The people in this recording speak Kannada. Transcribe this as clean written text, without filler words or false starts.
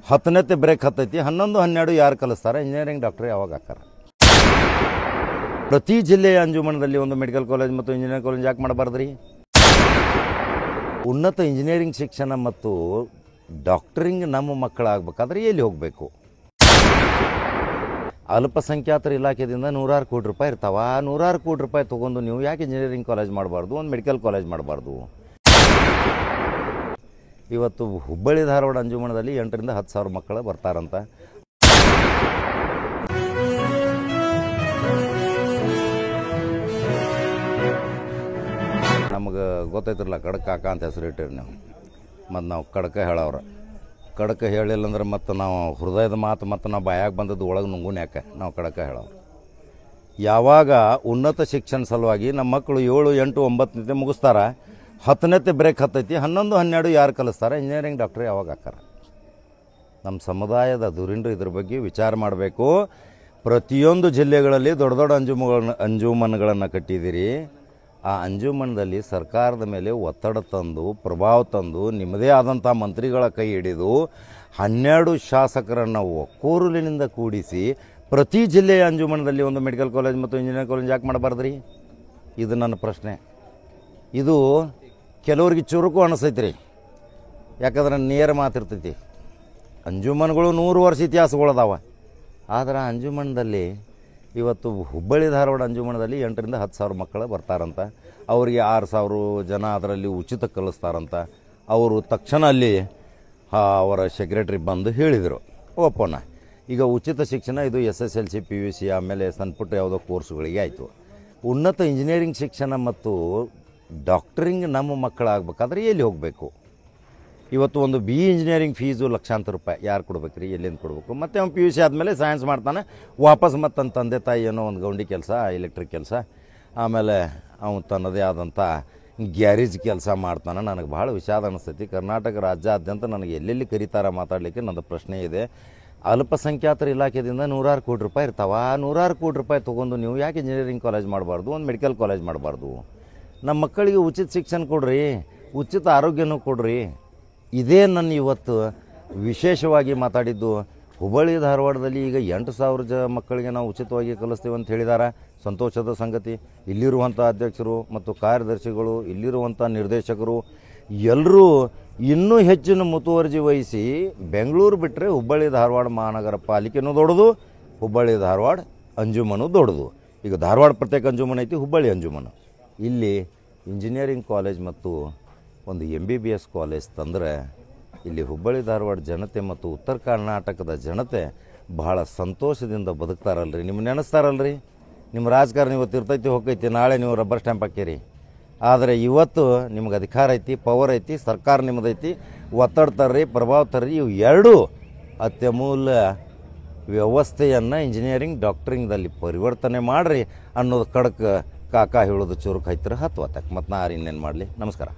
10ನೇತೆ ಬ್ರೇಕ್ ಹತ್ತೈತಿ. 11, 12 ಯಾರು ಕಲಿಸ್ತಾರೆ? ಇಂಜಿನಿಯರಿಂಗ್ ಡಾಕ್ಟರ್ ಯಾವಾಗ ಹಾಕಾರ? ಪ್ರತಿ ಜಿಲ್ಲೆಯ ಅಂಜುಮನದಲ್ಲಿ ಒಂದು ಮೆಡಿಕಲ್ ಕಾಲೇಜ್ ಮತ್ತು ಇಂಜಿನಿಯರಿಂಗ್ ಕಾಲೇಜ್ ಯಾಕೆ ಮಾಡಬಾರ್ದ್ರಿ? ಉನ್ನತ ಇಂಜಿನಿಯರಿಂಗ್ ಶಿಕ್ಷಣ ಮತ್ತು ಡಾಕ್ಟರಿಂಗ್ ನಮ್ಮ ಮಕ್ಕಳಾಗಬೇಕಾದ್ರೆ ಎಲ್ಲಿ ಹೋಗಬೇಕು? ಅಲ್ಪಸಂಖ್ಯಾತರ ಇಲಾಖೆಯಿಂದ 100 ಕೋಟಿ ರೂಪಾಯಿ ಇರ್ತಾವ. 100 ಕೋಟಿ ರೂಪಾಯಿ ತೊಗೊಂಡು ನೀವು ಯಾಕೆ ಇಂಜಿನಿಯರಿಂಗ್ ಕಾಲೇಜ್ ಮಾಡಬಾರ್ದು, ಒಂದು ಮೆಡಿಕಲ್ ಕಾಲೇಜ್ ಮಾಡಬಾರ್ದು? ಇವತ್ತು ಹುಬ್ಬಳ್ಳಿ ಧಾರವಾಡ ಅಂಜುಮನದಲ್ಲಿ 8ರಿಂದ 10 ಸಾವಿರ ಮಕ್ಕಳು ಬರ್ತಾರಂತ. ನಮಗೆ ಗೊತ್ತೈತಿರಲ್ಲ, ಕಡಕ ಕಾಕ ಅಂತ ಹೆಸರು ಇಟ್ಟಿರಿ ನೀವು. ಮತ್ತು ನಾವು ಕಡಕ ಹೇಳವ್ರ. ಕಡಕ ಹೇಳಿಲ್ಲ ಅಂದ್ರೆ ಮತ್ತು ನಾವು ಹೃದಯದ ಮಾತು ಮತ್ತು ನಾವು ಬಾಯಾಗ ಬಂದದ್ದು ಒಳಗೆ ನುಂಗುನ್ ಯಾಕೆ ನಾವು ಕಡಕ ಹೇಳೋರು. ಯಾವಾಗ ಉನ್ನತ ಶಿಕ್ಷಣ ಸಲುವಾಗಿ ನಮ್ಮ ಮಕ್ಕಳು 7, 8, 9ನೇತೆ ಮುಗಿಸ್ತಾರ, 10ನೇತೆ ಬ್ರೇಕ್ ಹತ್ತೈತಿ. 11, 12 ಯಾರು ಕಲಿಸ್ತಾರೆ? ಇಂಜಿನಿಯರಿಂಗ್ ಡಾಕ್ಟರ್ ಯಾವಾಗ ಹಾಕಾರ? ನಮ್ಮ ಸಮುದಾಯದ ಧುರೀಣರು ಇದ್ರ ಬಗ್ಗೆ ವಿಚಾರ ಮಾಡಬೇಕು. ಪ್ರತಿಯೊಂದು ಜಿಲ್ಲೆಗಳಲ್ಲಿ ದೊಡ್ಡ ದೊಡ್ಡ ಅಂಜುಮನ್ಗಳನ್ನು ಕಟ್ಟಿದ್ದೀರಿ. ಆ ಅಂಜುಮನದಲ್ಲಿ ಸರ್ಕಾರದ ಮೇಲೆ ಒತ್ತಡ ತಂದು, ಪ್ರಭಾವ ತಂದು, ನಿಮ್ಮದೇ ಆದಂಥ ಮಂತ್ರಿಗಳ ಕೈ ಹಿಡಿದು 12 ಶಾಸಕರನ್ನು ಒಕ್ಕೋರಲಿನಿಂದ ಕೂಡಿಸಿ ಪ್ರತಿ ಜಿಲ್ಲೆಯ ಅಂಜುಮನದಲ್ಲಿ ಒಂದು ಮೆಡಿಕಲ್ ಕಾಲೇಜ್ ಮತ್ತು ಇಂಜಿನಿಯರಿಂಗ್ ಕಾಲೇಜ್ ಯಾಕೆ ಮಾಡಬಾರ್ದ್ರಿ? ಇದು ನನ್ನ ಪ್ರಶ್ನೆ. ಇದು ಕೆಲವ್ರಿಗೆ ಚುರುಕು ಅನಿಸೈತ್ರಿ, ಯಾಕಂದ್ರೆ ನೇರ ಮಾತಿರ್ತೈತಿ. ಅಂಜುಮನ್ಗಳು 100 ವರ್ಷ ಇತಿಹಾಸಗಳದಾವ. ಆದರೆ ಅಂಜುಮನದಲ್ಲಿ ಇವತ್ತು ಹುಬ್ಬಳ್ಳಿ ಧಾರವಾಡ ಅಂಜುಮನದಲ್ಲಿ 8ರಿಂದ 10 ಸಾವಿರ ಮಕ್ಕಳು ಬರ್ತಾರಂತ. ಅವರಿಗೆ 6,000 ಜನ ಅದರಲ್ಲಿ ಉಚಿತ ಕಲಿಸ್ತಾರಂತ. ಅವರು ತಕ್ಷಣ ಅಲ್ಲಿ ಅವರ ಸೆಕ್ರೆಟರಿ ಬಂದು ಹೇಳಿದರು, ಓಪನ್ ಈಗ ಉಚಿತ ಶಿಕ್ಷಣ ಇದು SSLC, PUC, ಆಮೇಲೆ ಸಣ್ಣ ಪುಟ್ಟ ಯಾವುದೋ ಕೋರ್ಸ್ಗಳಿಗೆ ಆಯಿತು. ಉನ್ನತ ಇಂಜಿನಿಯರಿಂಗ್ ಶಿಕ್ಷಣ ಮತ್ತು ಡಾಕ್ಟರಿಂಗ್ ನಮ್ಮ ಮಕ್ಕಳಾಗಬೇಕಾದ್ರೆ ಎಲ್ಲಿ ಹೋಗಬೇಕು? ಇವತ್ತು ಒಂದು BE ಇಂಜಿನಿಯರಿಂಗ್ ಫೀಸು ಲಕ್ಷಾಂತರ ರೂಪಾಯಿ. ಯಾರು ಕೊಡ್ಬೇಕ್ರಿ? ಎಲ್ಲಿಂದ ಕೊಡಬೇಕು? ಮತ್ತು ಅವ್ನು PUC ಆದಮೇಲೆ ಸೈನ್ಸ್ ಮಾಡ್ತಾನೆ, ವಾಪಸ್ ಮತ್ತು ತನ್ನ ತಂದೆ ತಾಯಿ ಏನೋ ಒಂದು ಗೌಂಡಿ ಕೆಲಸ, ಎಲೆಕ್ಟ್ರಿಕ್ ಕೆಲಸ, ಆಮೇಲೆ ಅವನು ತನ್ನದೇ ಆದಂಥ ಗ್ಯಾರೇಜ್ ಕೆಲಸ ಮಾಡ್ತಾನೆ. ನನಗೆ ಭಾಳ ವಿಷಾದ ಅನಿಸ್ತೈತಿ. ಕರ್ನಾಟಕ ರಾಜ್ಯಾದ್ಯಂತ ನನಗೆ ಎಲ್ಲೆಲ್ಲಿ ಕರೀತಾರ ಮಾತಾಡಲಿಕ್ಕೆ ನನ್ನ ಪ್ರಶ್ನೆ ಇದೆ. ಅಲ್ಪಸಂಖ್ಯಾತರ ಇಲಾಖೆಯಿಂದ 100 ಕೋಟಿ ರೂಪಾಯಿ ಇರ್ತಾವ. 100 ಕೋಟಿ ರೂಪಾಯಿ ತೊಗೊಂಡು ನೀವು ಯಾಕೆ ಇಂಜಿನಿಯರಿಂಗ್ ಕಾಲೇಜ್ ಮಾಡಬಾರ್ದು, ಒಂದು ಮೆಡಿಕಲ್ ಕಾಲೇಜ್ ಮಾಡಬಾರ್ದು? ನಮ್ಮ ಮಕ್ಕಳಿಗೆ ಉಚಿತ ಶಿಕ್ಷಣ ಕೊಡ್ರಿ, ಉಚಿತ ಆರೋಗ್ಯನೂ ಕೊಡ್ರಿ. ಇದೇ ನನ್ನ ಇವತ್ತು ವಿಶೇಷವಾಗಿ ಮಾತಾಡಿದ್ದು. ಹುಬ್ಬಳ್ಳಿ ಧಾರವಾಡದಲ್ಲಿ ಈಗ 8,000 ಮಕ್ಕಳಿಗೆ ನಾವು ಉಚಿತವಾಗಿ ಕಲಿಸ್ತೀವಿ ಅಂತ ಹೇಳಿದ್ದಾರೆ. ಸಂತೋಷದ ಸಂಗತಿ. ಇಲ್ಲಿರುವಂಥ ಅಧ್ಯಕ್ಷರು ಮತ್ತು ಕಾರ್ಯದರ್ಶಿಗಳು, ಇಲ್ಲಿರುವಂಥ ನಿರ್ದೇಶಕರು ಎಲ್ಲರೂ ಇನ್ನೂ ಹೆಚ್ಚಿನ ಮುತುವರ್ಜಿ ವಹಿಸಿ ಬೆಂಗಳೂರು ಬಿಟ್ಟರೆ ಹುಬ್ಬಳ್ಳಿ ಧಾರವಾಡ ಮಹಾನಗರ ಪಾಲಿಕೆನೂ ದೊಡ್ಡದು, ಹುಬ್ಬಳ್ಳಿ ಧಾರವಾಡ ಅಂಜುಮನು ದೊಡ್ಡದು. ಈಗ ಧಾರವಾಡ ಪ್ರತ್ಯೇಕ ಅಂಜುಮನ್ ಐತಿ, ಹುಬ್ಬಳ್ಳಿ ಅಂಜುಮನು. ಇಲ್ಲಿ ಇಂಜಿನಿಯರಿಂಗ್ ಕಾಲೇಜ್ ಮತ್ತು ಒಂದು MBBS ಕಾಲೇಜ್ ತಂದರೆ ಇಲ್ಲಿ ಹುಬ್ಬಳ್ಳಿ ಧಾರವಾಡ ಜನತೆ ಮತ್ತು ಉತ್ತರ ಕರ್ನಾಟಕದ ಜನತೆ ಬಹಳ ಸಂತೋಷದಿಂದ ಬದುಕ್ತಾರಲ್ರಿ. ನಿಮ್ಗೆ ನೆನೆಸ್ತಾರಲ್ರಿ. ನಿಮ್ಮ ರಾಜಕಾರಣ ಇವತ್ತು ಇರ್ತೈತಿ, ಹೋಗ್ತೈತಿ, ನಾಳೆ ನೀವು ರಬ್ಬರ್ ಸ್ಟ್ಯಾಂಪ್ ಹಾಕಿರಿ. ಆದರೆ ಇವತ್ತು ನಿಮ್ಗೆ ಅಧಿಕಾರ ಐತಿ, ಪವರ್ ಐತಿ, ಸರ್ಕಾರ ನಿಮ್ಮದೈತಿ, ಒತ್ತಡ ತರ್ರಿ, ಪ್ರಭಾವ ತರ್ರಿ. ಇವು ಎರಡೂ ಅತ್ಯಮೂಲ್ಯ ವ್ಯವಸ್ಥೆಯನ್ನು ಇಂಜಿನಿಯರಿಂಗ್ ಡಾಕ್ಟರಿಂಗ್ದಲ್ಲಿ ಪರಿವರ್ತನೆ ಮಾಡಿರಿ ಅನ್ನೋದು ಕಡಕ ಕಾಕ ಹೇಳೋದು ಚುರುಕು ಐತ್ರ 10 ಮತ್ತು ನಾ ಇನ್ನೇನು ಮಾಡಲಿ. ನಮಸ್ಕಾರ.